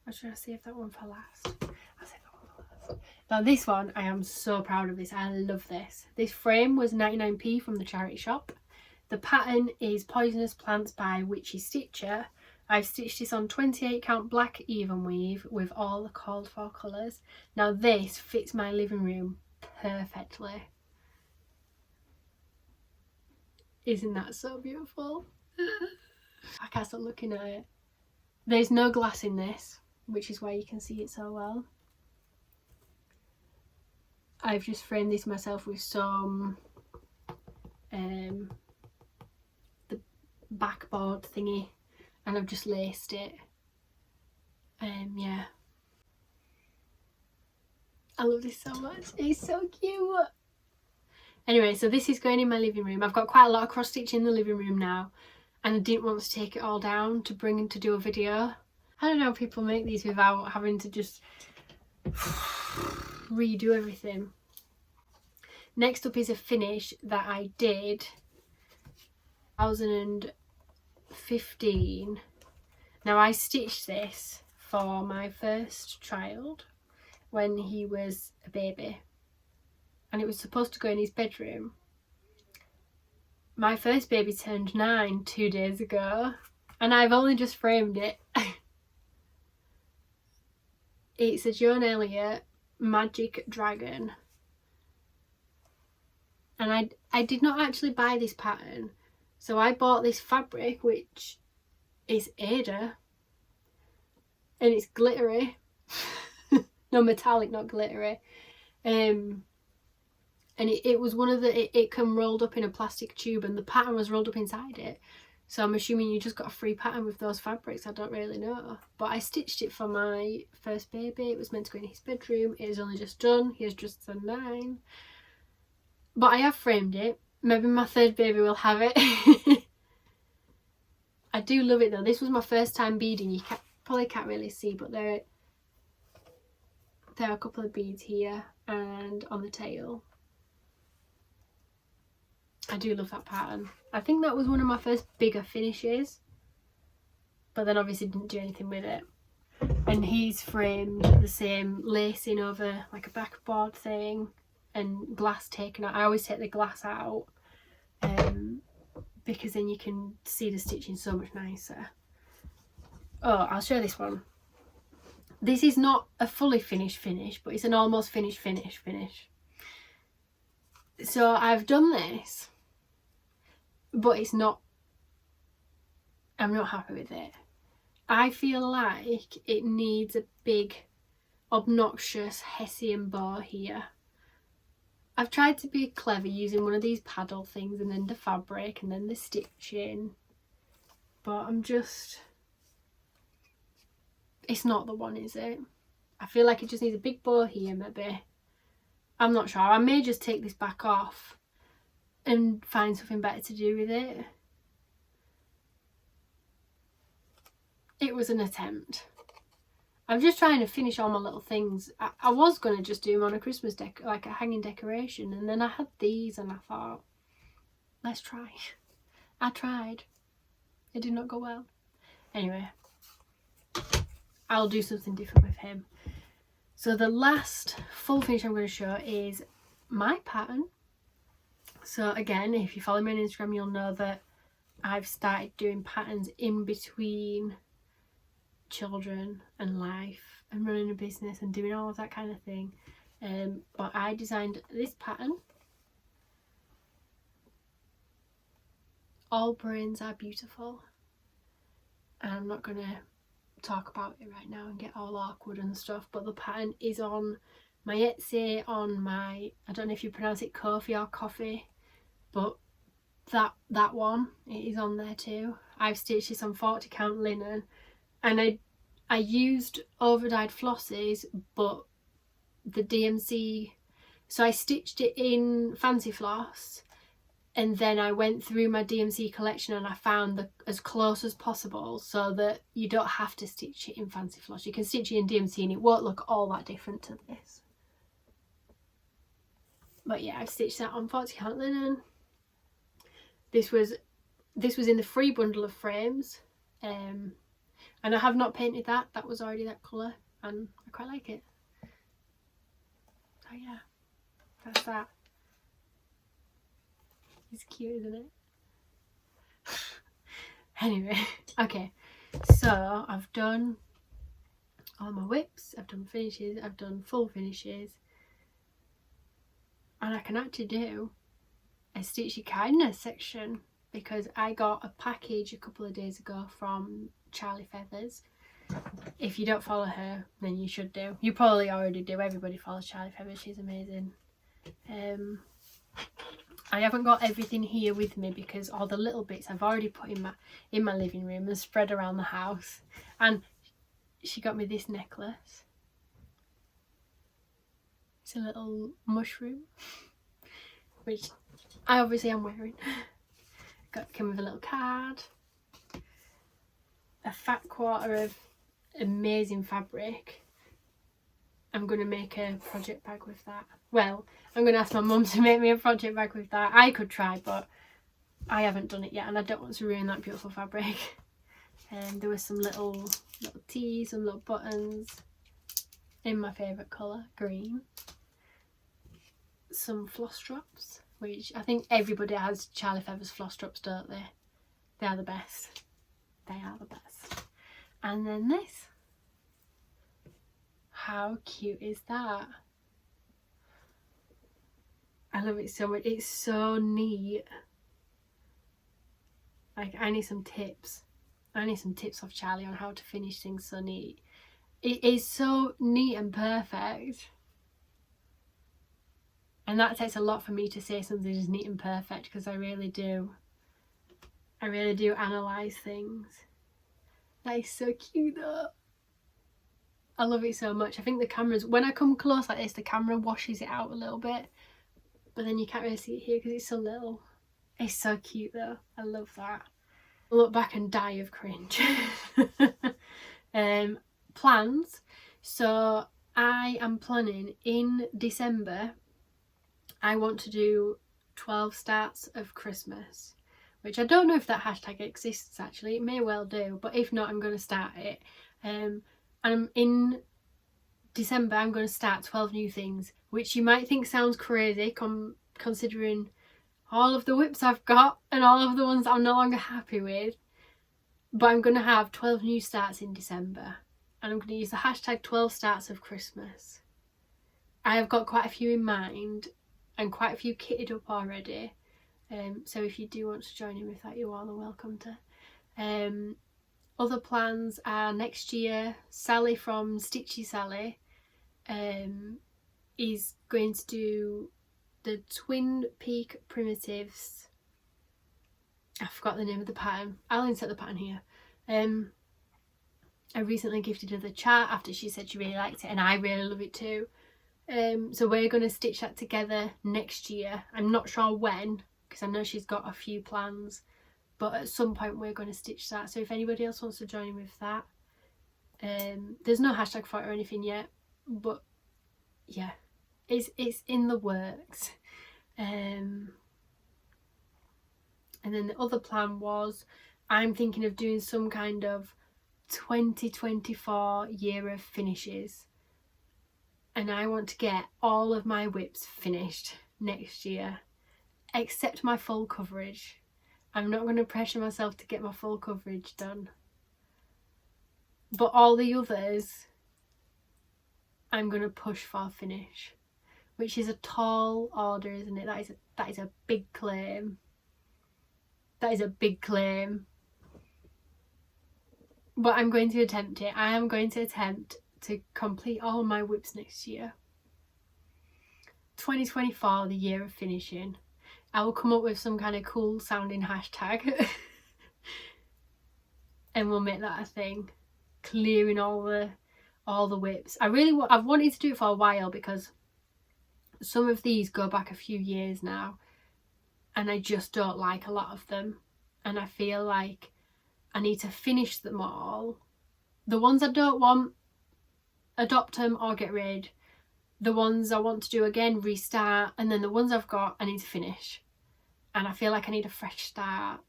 or should I save that one for last? I'll save that one for last. Now this one, I am so proud of this. I love this. This frame was 99p from the charity shop. The pattern is Poisonous Plants by Witchy Stitcher. I've stitched this on 28 count black even weave with all the called for colours. Now this fits my living room perfectly. Isn't that so beautiful? I can't stop looking at it. There's no glass in this, which is why you can see it so well. I've just framed this myself with some the backboard thingy, and I've just laced it. Yeah, I love this so much. It's so cute. Anyway, so this is going in my living room. I've got quite a lot of cross stitch in the living room now, and I didn't want to take it all down to bring in to do a video. I don't know how people make these without having to just redo everything. Next up is a finish that I did 2015. Now I stitched this for my first child when he was a baby, and it was supposed to go in his bedroom. My first baby turned 9 2 days ago, and I've only just framed it. It's a Joan Elliott Magic Dragon, and I did not actually buy this pattern, so I bought this fabric, which is Ada, and it's glittery. No, metallic, not glittery. And it was one of the, it came rolled up in a plastic tube, and the pattern was rolled up inside it. So I'm assuming you just got a free pattern with those fabrics. I don't really know. But I stitched it for my first baby. It was meant to go in his bedroom. It is only just done. He has just turned 9. But I have framed it. Maybe my third baby will have it. I do love it though. This was my first time beading. You probably can't really see, but there are a couple of beads here and on the tail. I do love that pattern. I think that was one of my first bigger finishes, but then obviously didn't do anything with it. And he's framed the same lacing over like a backboard thing and glass taken out. I always take the glass out because then you can see the stitching so much nicer. Oh, I'll show this one. This is not a fully finished finish, but it's an almost finished finish. So I've done this, but it's not, I'm not happy with it. I feel like it needs a big obnoxious Hessian bow here. I've tried to be clever using one of these paddle things and then the fabric and then the stitching, but I'm just, it's not the one, is it? I feel like it just needs a big bow here maybe. I'm not sure. I may just take this back off and find something better to do with it. It was an attempt. I'm just trying to finish all my little things. I was going to just do them on a Christmas like a hanging decoration, and then I had these and I thought, let's try. I tried. It did not go well. Anyway, I'll do something different with him. So the last full finish I'm going to show is my pattern. So again, if you follow me on Instagram, you'll know that I've started doing patterns in between children and life and running a business and doing all of that kind of thing. But I designed this pattern. All brains are beautiful. And I'm not going to talk about it right now and get all awkward and stuff, but the pattern is on my Etsy, on my, I don't know if you pronounce it Ko-fi or coffee, but that one, it is on there too. I've stitched this on 40 count linen, and I used over dyed flosses, but the DMC, so I stitched it in fancy floss And then I went through my DMC collection and I found as close as possible so that you don't have to stitch it in Fancy Floss. You can stitch it in DMC and it won't look all that different to this. But yeah, I've stitched that on 40 count linen. This was in the free bundle of frames. And I have not painted that. That was already that colour and I quite like it. So yeah, that's that. It's cute, isn't it? Anyway, okay, so I've done all my whips, I've done finishes, I've done full finishes, and I can actually do a stitchy kindness section because I got a package a couple of days ago from Charlie Feathers. If you don't follow her, then you should do. You probably already do. Everybody follows Charlie Feathers. She's amazing. I haven't got everything here with me because all the little bits I've already put in my living room and spread around the house. And she got me this necklace. It's a little mushroom, which I obviously am wearing. Came with a little card, a fat quarter of amazing fabric. I'm going to make a project bag with that. Well, I'm going to ask my mum to make me a project bag with that. I could try, but I haven't done it yet and I don't want to ruin that beautiful fabric. And there were some little tees, some little buttons in my favourite colour, green. Some floss drops, which I think everybody has Charlie Feathers floss drops, don't they? They are the best. They are the best. And then this. How cute is that? I love it so much. It's so neat. Like, I need some tips. I need some tips off Charlie on how to finish things so neat. It is so neat and perfect. And that takes a lot for me to say something is neat and perfect because I really do. I really do analyse things. That is so cute though. I love it so much. I think the cameras, when I come close like this, the camera washes it out a little bit. But then you can't really see it here because it's so little. It's so cute though. I love that. I look back and die of cringe. Plans. So I am planning in December, I want to do 12 starts of Christmas. Which I don't know if that hashtag exists actually. It may well do. But if not, I'm going to start it. And in December I'm going to start 12 new things, which you might think sounds crazy considering all of the whips I've got and all of the ones that I'm no longer happy with. But I'm going to have 12 new starts in December and I'm going to use the hashtag 12 starts of Christmas. I have got quite a few in mind and quite a few kitted up already. So if you do want to join in with that, you all are welcome to. Other plans are next year, Sally from Stitchy Sally is going to do the Twin Peak Primitives. I forgot the name of the pattern. I'll insert the pattern here. I recently gifted her the chart after she said she really liked it and I really love it too. So we're going to stitch that together next year. I'm not sure when because I know she's got a few plans. But at some point we're going to stitch that. So if anybody else wants to join in with that. There's no hashtag for it or anything yet. But yeah, it's in the works. And then the other plan was I'm thinking of doing some kind of 2024 year of finishes. And I want to get all of my whips finished next year. Except my full coverage. I'm not going to pressure myself to get my full coverage done. But all the others, I'm going to push for finish. Which is a tall order, isn't it? That is a big claim. That is a big claim. But I'm going to attempt it. I am going to attempt to complete all my whips next year. 2024, the year of finishing. I will come up with some kind of cool sounding hashtag and we'll make that a thing. Clearing all the whips. I've wanted to do it for a while because some of these go back a few years now and I just don't like a lot of them, and I feel like I need to finish them all. The ones I don't want, adopt them or get rid. The ones I want to do again, restart, and then the ones I've got I need to finish, and I feel like I need a fresh start.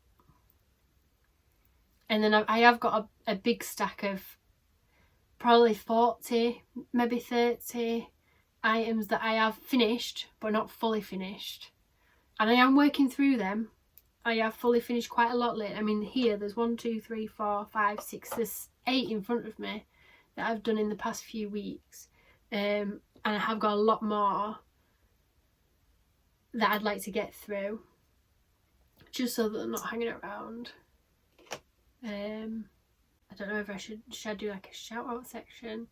And then I have got a big stack of probably 40, maybe 30 items that I have finished but not fully finished, and I am working through them. I have fully finished quite a lot lately. I mean, here there's 1, 2, 3, 4, 5, 6, there's 8 in front of me that I've done in the past few weeks, and I have got a lot more that I'd like to get through, just so that they're not hanging around. I don't know if I should I do like a shout out section.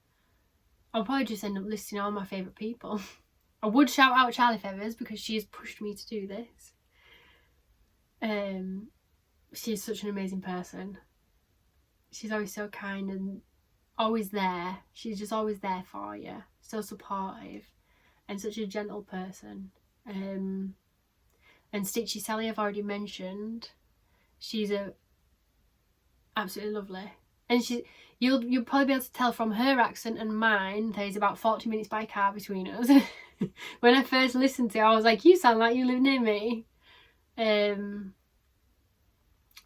I'll probably just end up listing all my favourite people. I would shout out Charlie Feathers because she's pushed me to do this. She's such an amazing person. She's always so kind and always there. She's just always there for you. So supportive and such a gentle person. And Stitchy Sally I've already mentioned. She's absolutely lovely. And you'll probably be able to tell from her accent and mine there's about 40 minutes by car between us. When I first listened to it, I was like, you sound like you live near me.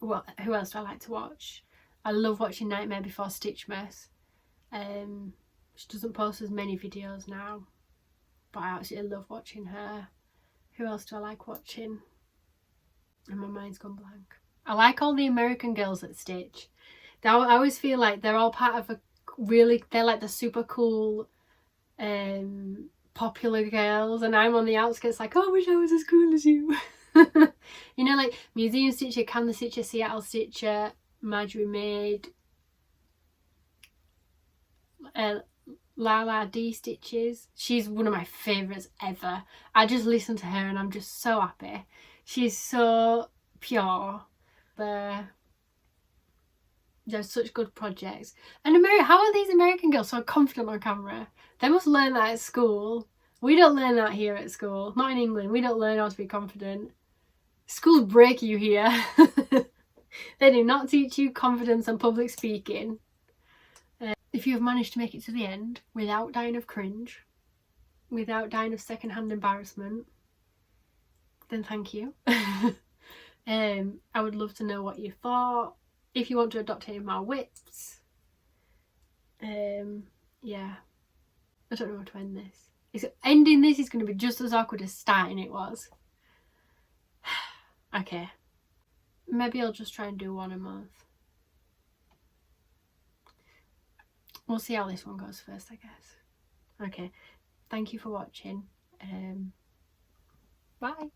Well, who else do I like to watch? I love watching Nightmare Before Stitchmas. She doesn't post as many videos now, but I absolutely love watching her. Who else do I like watching? And my mind's gone blank. I like all the American girls that stitch. I always feel like they're all part of they're like the super cool popular girls, and I'm on the outskirts like, oh, I wish I was as cool as you. You know, like Museum Stitcher, Can the Stitcher, Seattle Stitcher, Marjorie Maid, Lala D Stitches. She's one of my favourites ever. I just listen to her and I'm just so happy. She's so pure. They're such good projects. And how are these American girls so confident on camera? They must learn that at school. We don't learn that here at school. Not in England. We don't learn how to be confident. Schools break you here. They do not teach you confidence and public speaking. If you have managed to make it to the end without dying of cringe, without dying of secondhand embarrassment, then thank you. I would love to know what you thought. If you want to adopt any of my whips. Yeah. I don't know how to end this. Ending this is going to be just as awkward as starting it was. Okay. Maybe I'll just try and do one a month. We'll see how this one goes first, I guess. Okay. Thank you for watching. Bye.